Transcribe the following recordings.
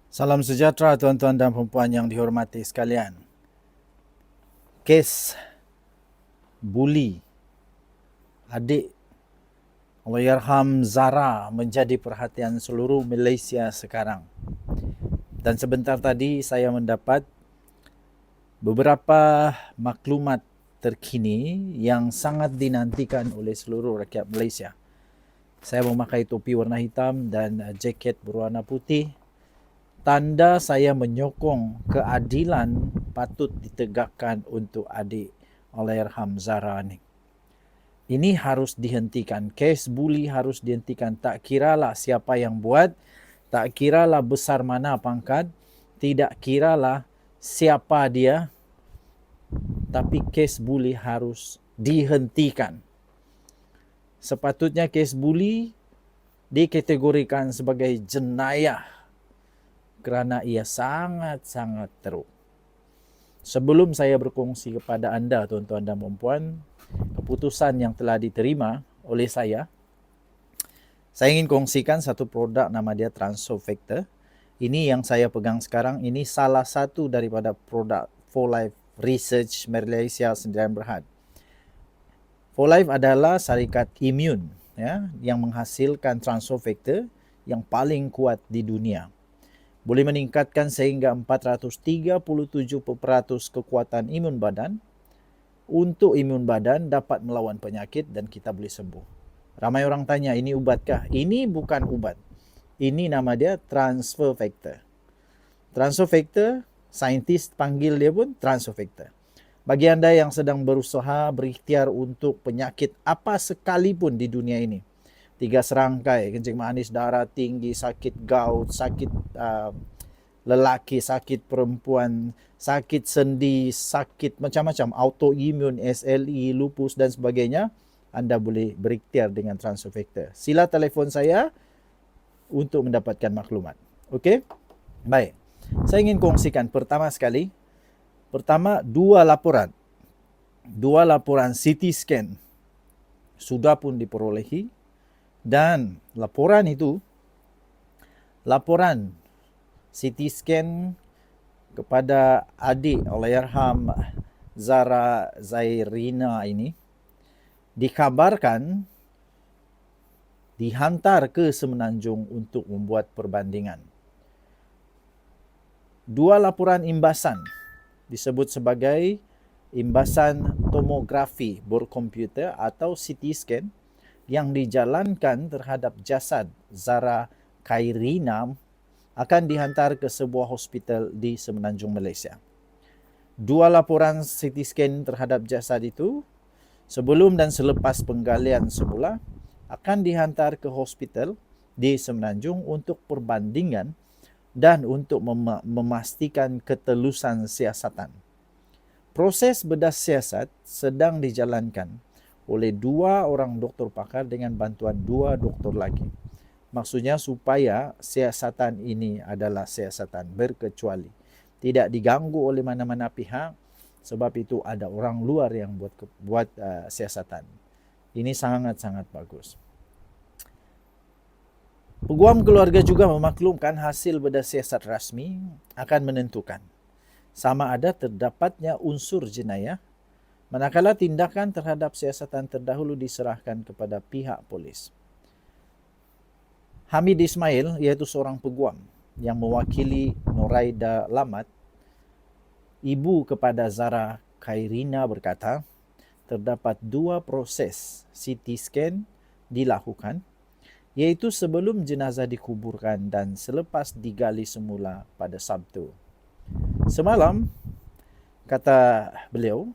Salam sejahtera tuan-tuan dan puan yang dihormati sekalian. Kes buli adik Allahyarham Zara menjadi perhatian seluruh Malaysia sekarang. Dan sebentar tadi saya mendapat beberapa maklumat terkini yang sangat dinantikan oleh seluruh rakyat Malaysia. Saya memakai topi warna hitam dan jaket berwarna putih. Tanda saya menyokong keadilan patut ditegakkan untuk adik Allahyarham Zara ni. Ini harus dihentikan. Kes buli harus dihentikan. Tak kiralah siapa yang buat, tak kiralah besar mana pangkat, tidak kiralah siapa dia, tapi kes buli harus dihentikan. Sepatutnya kes buli dikategorikan sebagai jenayah kerana ia sangat-sangat teruk. Sebelum saya berkongsi kepada anda, tuan-tuan dan puan, keputusan yang telah diterima oleh saya ingin kongsikan satu produk nama dia Transofactor. Ini yang saya pegang sekarang, ini salah satu daripada produk 4Life Research Malaysia Sdn Bhd. 4Life adalah syarikat imun yang menghasilkan Transofactor yang paling kuat di dunia. Boleh meningkatkan sehingga 437% kekuatan imun badan. Untuk imun badan dapat melawan penyakit dan kita boleh sembuh. Ramai orang tanya, ini ubatkah? Ini bukan ubat. Ini nama dia transfer factor. Transfer factor, saintis panggil dia pun transfer factor. Bagi anda yang sedang berusaha berikhtiar untuk penyakit apa sekalipun di dunia ini, 3 serangkai, kencing manis, darah tinggi, sakit gout, sakit lelaki, sakit perempuan, sakit sendi, sakit macam-macam, autoimun, SLE, lupus dan sebagainya, anda boleh berikhtiar dengan Transofactor. Sila telefon saya untuk mendapatkan maklumat. Okey? Baik. Saya ingin kongsikan pertama sekali. Pertama, dua laporan CT scan sudah pun diperolehi, dan laporan CT scan kepada adik Allahyarham Zara Zairina ini dikabarkan dihantar ke Semenanjung untuk membuat perbandingan. Dua laporan imbasan disebut sebagai imbasan tomografi berkomputer atau CT scan yang dijalankan terhadap jasad Zara Khairina akan dihantar ke sebuah hospital di Semenanjung Malaysia. Dua laporan CT scan terhadap jasad itu sebelum dan selepas penggalian semula akan dihantar ke hospital di Semenanjung untuk perbandingan dan untuk memastikan ketelusan siasatan. Proses bedah siasat sedang dijalankan oleh 2 orang doktor pakar dengan bantuan 2 doktor lagi. Maksudnya supaya siasatan ini adalah siasatan berkecuali, tidak diganggu oleh mana-mana pihak, sebab itu ada orang luar yang buat siasatan. Ini sangat-sangat bagus. Peguam keluarga juga memaklumkan hasil bedah siasat rasmi akan menentukan sama ada terdapatnya unsur jenayah, manakala tindakan terhadap siasatan terdahulu diserahkan kepada pihak polis. Hamid Ismail, iaitu seorang peguam yang mewakili Noraida Lamat, ibu kepada Zara Khairina, berkata, terdapat 2 proses CT scan dilakukan, iaitu sebelum jenazah dikuburkan dan selepas digali semula pada Sabtu. Semalam, kata beliau,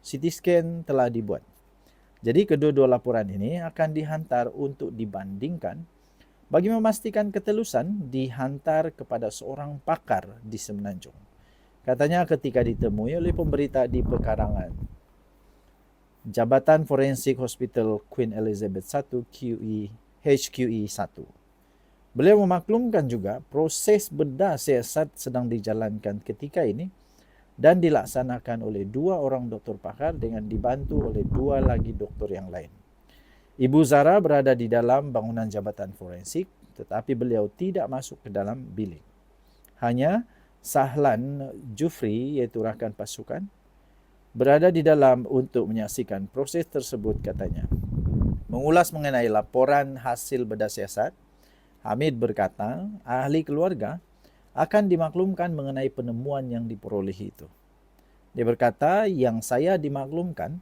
CT scan telah dibuat. Jadi kedua-dua laporan ini akan dihantar untuk dibandingkan. Bagi memastikan ketelusan, dihantar kepada seorang pakar di Semenanjung. Katanya ketika ditemui oleh pemberita di pekarangan Jabatan Forensik Hospital Queen Elizabeth I HQE 1. Beliau memaklumkan juga proses bedah siasat sedang dijalankan ketika ini dan dilaksanakan oleh 2 orang doktor pakar dengan dibantu oleh 2 lagi doktor yang lain. Ibu Zara berada di dalam bangunan Jabatan Forensik, tetapi beliau tidak masuk ke dalam bilik. Hanya Sahlan Jufri, iaitu rakan pasukan, berada di dalam untuk menyaksikan proses tersebut, katanya. Mengulas mengenai laporan hasil bedah siasat, Hamid berkata, ahli keluarga akan dimaklumkan mengenai penemuan yang diperoleh itu. Dia berkata, yang saya dimaklumkan,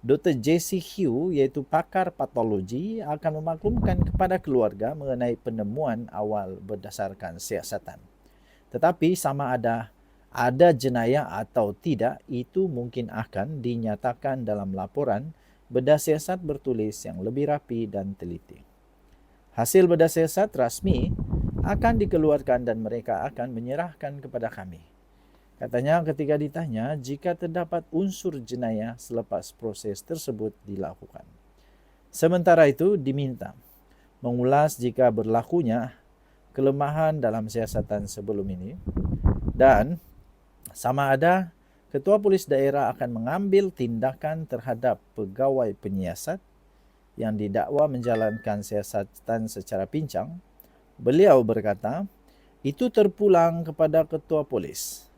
Dr. J.C. Hugh, iaitu pakar patologi, akan memaklumkan kepada keluarga mengenai penemuan awal berdasarkan siasatan. Tetapi sama ada jenayah atau tidak, itu mungkin akan dinyatakan dalam laporan bedah siasat bertulis yang lebih rapi dan teliti. Hasil bedah siasat rasmi akan dikeluarkan dan mereka akan menyerahkan kepada kami. Katanya ketika ditanya jika terdapat unsur jenayah selepas proses tersebut dilakukan. Sementara itu diminta mengulas jika berlakunya kelemahan dalam siasatan sebelum ini dan sama ada ketua polis daerah akan mengambil tindakan terhadap pegawai penyiasat yang didakwa menjalankan siasatan secara pincang. Beliau berkata, itu terpulang kepada ketua polis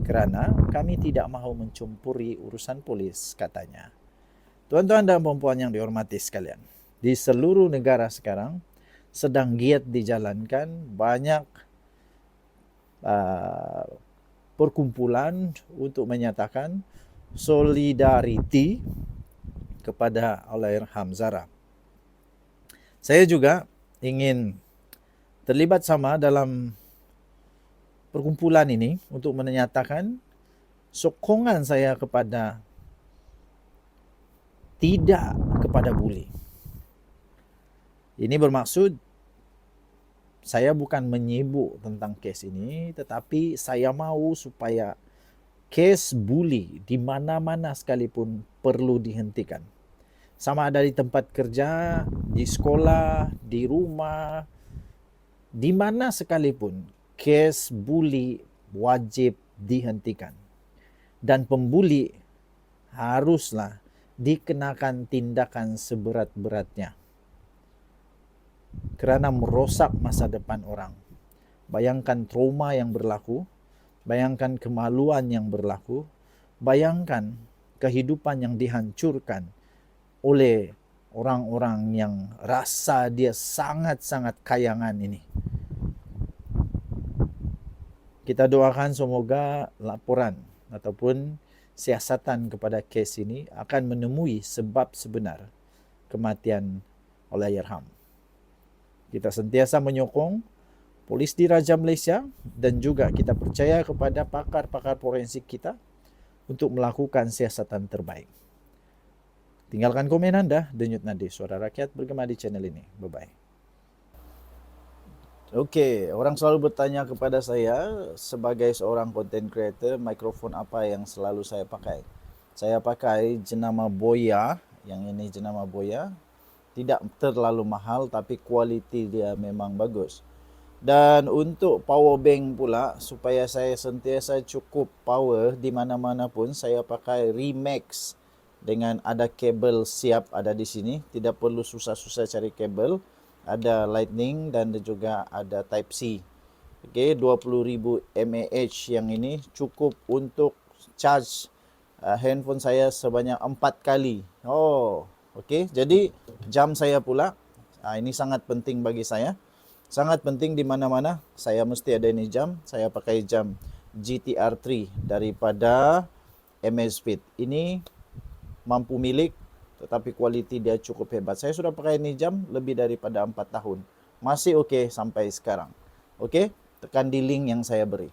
kerana kami tidak mahu mencampuri urusan polis, katanya. Tuan-tuan dan puan-puan yang dihormati sekalian, di seluruh negara sekarang sedang giat dijalankan banyak perkumpulan untuk menyatakan solidariti kepada Allahyarham Zara. Saya juga ingin terlibat sama dalam perkumpulan ini untuk menyatakan sokongan saya kepada tidak kepada buli. Ini bermaksud saya bukan menyibuk tentang kes ini, tetapi saya mahu supaya kes buli di mana-mana sekalipun perlu dihentikan. Sama ada di tempat kerja, di sekolah, di rumah, di mana sekalipun, kes buli wajib dihentikan. Dan pembuli haruslah dikenakan tindakan seberat-beratnya kerana merosak masa depan orang. Bayangkan trauma yang berlaku, bayangkan kemaluan yang berlaku, bayangkan kehidupan yang dihancurkan oleh orang-orang yang rasa dia sangat-sangat kayangan ini. Kita doakan semoga laporan ataupun siasatan kepada kes ini akan menemui sebab sebenar kematian Allahyarham. Kita sentiasa menyokong polis di Raja Malaysia dan juga kita percaya kepada pakar-pakar forensik kita untuk melakukan siasatan terbaik. Tinggalkan komen anda, Denyut Nadi, Suara Rakyat bergema di channel ini. Bye-bye. Okey, orang selalu bertanya kepada saya sebagai seorang content creator, mikrofon apa yang selalu saya pakai. Saya pakai jenama Boya, yang ini jenama Boya. Tidak terlalu mahal tapi kualiti dia memang bagus. Dan untuk power bank pula, supaya saya sentiasa cukup power di mana-mana pun, saya pakai Remax dengan ada kabel siap ada di sini. Tidak perlu susah-susah cari kabel. Ada lightning dan juga ada type C. Okey, 20,000 mAh yang ini cukup untuk charge handphone saya sebanyak 4 kali. Oh, okey. Jadi jam saya pula, ini sangat penting bagi saya. Sangat penting di mana-mana saya mesti ada ini jam. Saya pakai jam GTR 3 daripada Amazfit. Ini mampu milik tetapi kualiti dia cukup hebat. Saya sudah pakai ini jam lebih daripada 4 tahun. Masih okey sampai sekarang. Okey? Tekan di link yang saya beri.